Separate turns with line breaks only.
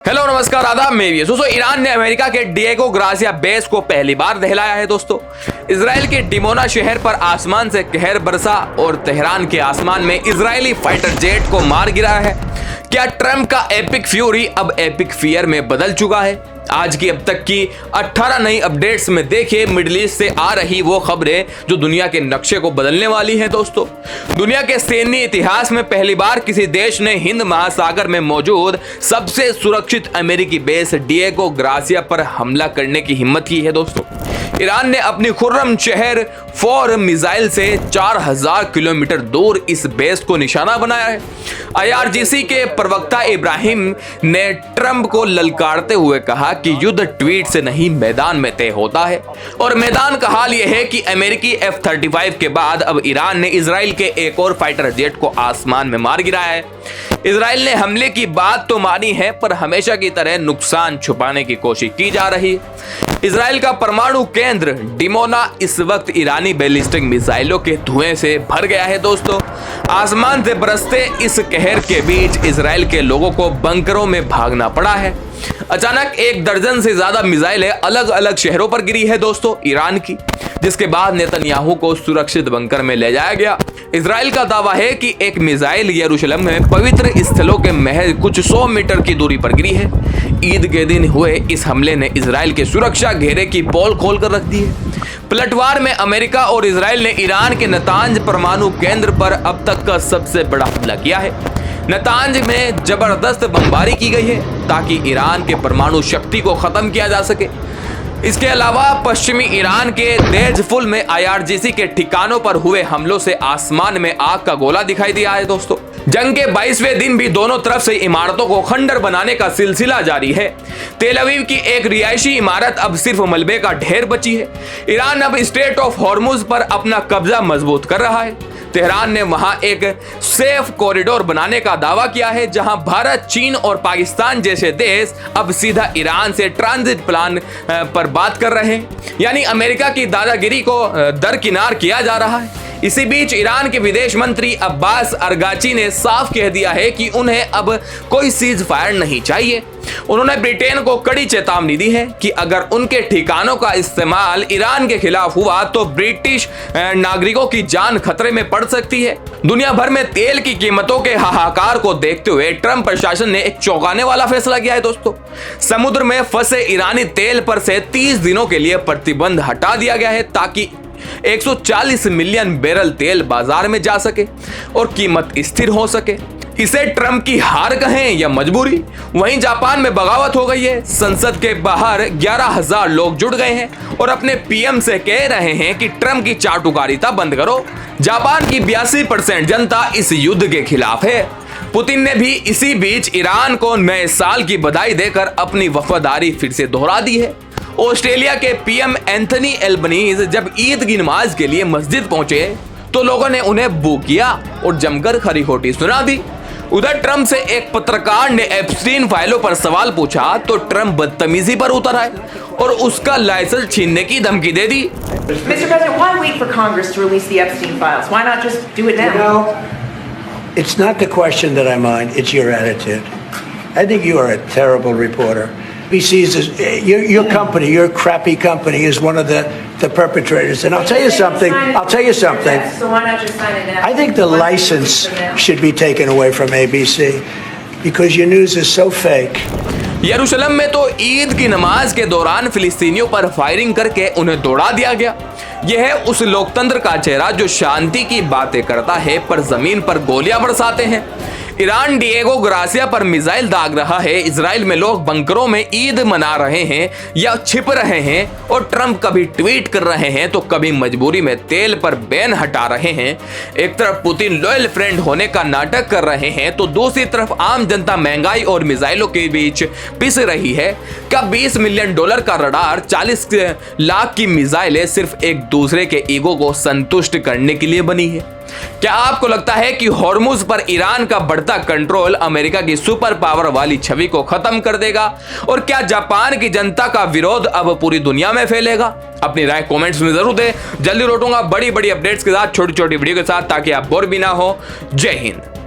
Hello नमस्कार आदाब में भी दोस्तों। ईरान ने अमेरिका के डिएगो ग्रासिया बेस को पहली बार दहलाया है दोस्तों। इजराइल के डिमोना शहर पर आसमान से कहर बरसा और तेहरान के आसमान में इजरायली फाइटर जेट को मार गिरा है। क्या ट्रंप का एपिक फ्यूरी अब एपिक फियर में बदल चुका है? आज की अब तक की 18 नई अपडेट्स में देखिए मिडिल ईस्ट से आ रही वो खबरें जो दुनिया के नक्शे को बदलने वाली हैं दोस्तों। दुनिया के सैन्य इतिहास में पहली बार किसी देश ने हिंद महासागर में मौजूद सबसे सुरक्षित अमेरिकी बेस डिएगो ग्रासिया पर हमला करने की हिम्मत की है दोस्तों। ईरान ने अपनी खुर्रम शहर 4 मिसाइल से 4000 किलोमीटर दूर इस बेस को निशाना बनाया है। IRGC के प्रवक्ता इब्राहिम ने ट्रंप को ललकारते हुए कहा कि युद्ध ट्वीट से नहीं मैदान में तय होता है। और मैदान का हाल यह है कि अमेरिकी F-35 के बाद अब ईरान ने इजराइल के एक और फाइटर जेट को आसमान में मार गिराया है। इजराइल ने हमले की बात तो मानी है, पर हमेशा की तरह नुकसान छुपाने की कोशिश की जा रही है। इजराइल का परमाणु केंद्र डिमोना इस वक्त ईरानी बैलिस्टिक मिसाइलों के धुएं से भर गया है दोस्तों। आसमान से बरसते इस कहर के बीच इजराइल के लोगों को बंकरों में भागना पड़ा है। अचानक 1 दर्जन से ज्यादा मिसाइलें अलग अलग शहरों पर गिरी है दोस्तों ईरान की, जिसके बाद नेतन्याहू को सुरक्षित बंकर में ले जाया गया। इजराइल का दावा है कि एक मिसाइल यरूशलेम में पवित्र स्थलों के महज कुछ 100 मीटर की दूरी पर गिरी है। ईद के दिन हुए इस हमले ने इजराइल के सुरक्षा घेरे की पोल खोलकर रख दी है। पलटवार में अमेरिका और इजराइल ने ईरान के नतांज परमाणु केंद्र पर अब तक का सबसे बड़ा हमला किया है। नतांज में जबरदस्त बमबारी की गई है ताकि ईरान के परमाणु शक्ति को खत्म किया जा सके। इसके अलावा पश्चिमी ईरान के देजफुल में IRGC के ठिकानों पर हुए हमलों से आसमान में आग का गोला दिखाई दिया है दोस्तों। जंग के 22वें दिन भी दोनों तरफ से इमारतों को खंडर बनाने का सिलसिला जारी है। तेल अवीव की एक रिहायशी इमारत अब सिर्फ मलबे का ढेर बची है। ईरान अब स्ट्रेट ऑफ हॉर्मुज पर अपना कब्जा मजबूत कर रहा है। तेहरान ने वहां एक सेफ कॉरिडोर बनाने का दावा किया है, जहां भारत, चीन और पाकिस्तान जैसे देश अब सीधा ईरान से ट्रांजिट प्लान पर बात कर रहे हैं। यानी अमेरिका की दादागिरी को दरकिनार किया जा रहा है। इसी बीच ईरान के विदेश मंत्री अब्बास अरगाची ने साफ कह दिया है कि उन्हें अब कोई सीज फायर नहीं चाहिए। उन्होंने ब्रिटेन को कड़ी चेतावनी दी है कि अगर उनके ठिकानों का इस्तेमाल ईरान के खिलाफ हुआ तो ब्रिटिश नागरिकों की जान खतरे में पड़ सकती है। दुनिया भर में तेल की कीमतों के हाहाकार को देखते हुए ट्रंप प्रशासन ने एक चौंकाने वाला फैसला किया है दोस्तों। समुद्र में फंसे ईरानी तेल पर से 30 दिनों के लिए प्रतिबंध हटा दिया गया है ताकि 140 मिलियन बैरल तेल बाजार में जा सके और कीमत स्थिर हो सके। इसे ट्रंप की हार कहें या मजबूरी। वहीं जापान में बगावत हो गई है। संसद के बाहर 11,000 लोग जुट गए हैं और अपने PM से कह रहे हैं कि ट्रंप की चाटुकारिता बंद करो। जापान की 82% जनता इस युद्ध के खिलाफ है। पुतिन ने भी इसी बीच ईरान को नए साल की बधाई देकर अपनी वफादारी फिर से दोहरा दी है। ऑस्ट्रेलिया के PM एंथनी एल्बनीज जब ईद की नमाज के लिए मस्जिद पहुंचे तो लोगों ने उन्हें बू किया और जमकर खरी खोटी सुना दी। उधर ट्रंप से एक पत्रकार ने एप्स्टीन फाइलों पर सवाल पूछा तो ट्रंप बदतमीजी पर उतर आए और उसका लाइसेंस छीनने की धमकी दे दी।
Mr. President, why wait for Congress to release the Epstein files? Why not just do it now?
You know, it's not the question that I mind, it's your attitude. I think you are a terrible reporter. BC's your company, your crappy company is one of the perpetrators. And I'll tell you something.
So why not just sign it now?
I think the license should be taken away from ABC because your news is so fake.
यरूशलेम में तो ईद की नमाज के दौरान फिलिस्तीनियों पर firing करके उन्हें दौड़ा दिया गया। यह है उस लोकतंत्र का चेहरा जो शांति की बातें करता है पर जमीन पर गोलियां बरसाते हैं। ईरान डिएगो ग्रासिया पर मिसाइल दाग रहा है। इजराइल में लोग बंकरों में ईद मना रहे हैं या छिप रहे हैं और ट्रंप कभी ट्वीट कर रहे हैं तो कभी मजबूरी में तेल पर बैन हटा रहे हैं। एक तरफ पुतिन लॉयल फ्रेंड होने का नाटक कर रहे हैं तो दूसरी तरफ आम जनता महंगाई और मिसाइलों के बीच पिस रही है। क्या $20 मिलियन का रडार, 40 लाख की मिसाइलें सिर्फ एक दूसरे के ईगो को संतुष्ट करने के लिए बनी है? क्या आपको लगता है कि हॉर्मुज पर ईरान का बढ़ता कंट्रोल अमेरिका की सुपर पावर वाली छवि को खत्म कर देगा? और क्या जापान की जनता का विरोध अब पूरी दुनिया में फैलेगा? अपनी राय कमेंट्स में जरूर दें। जल्दी लौटूंगा बड़ी बड़ी अपडेट्स के साथ, छोटी छोटी वीडियो के साथ, ताकि आप बोर भी ना हो। जय हिंद।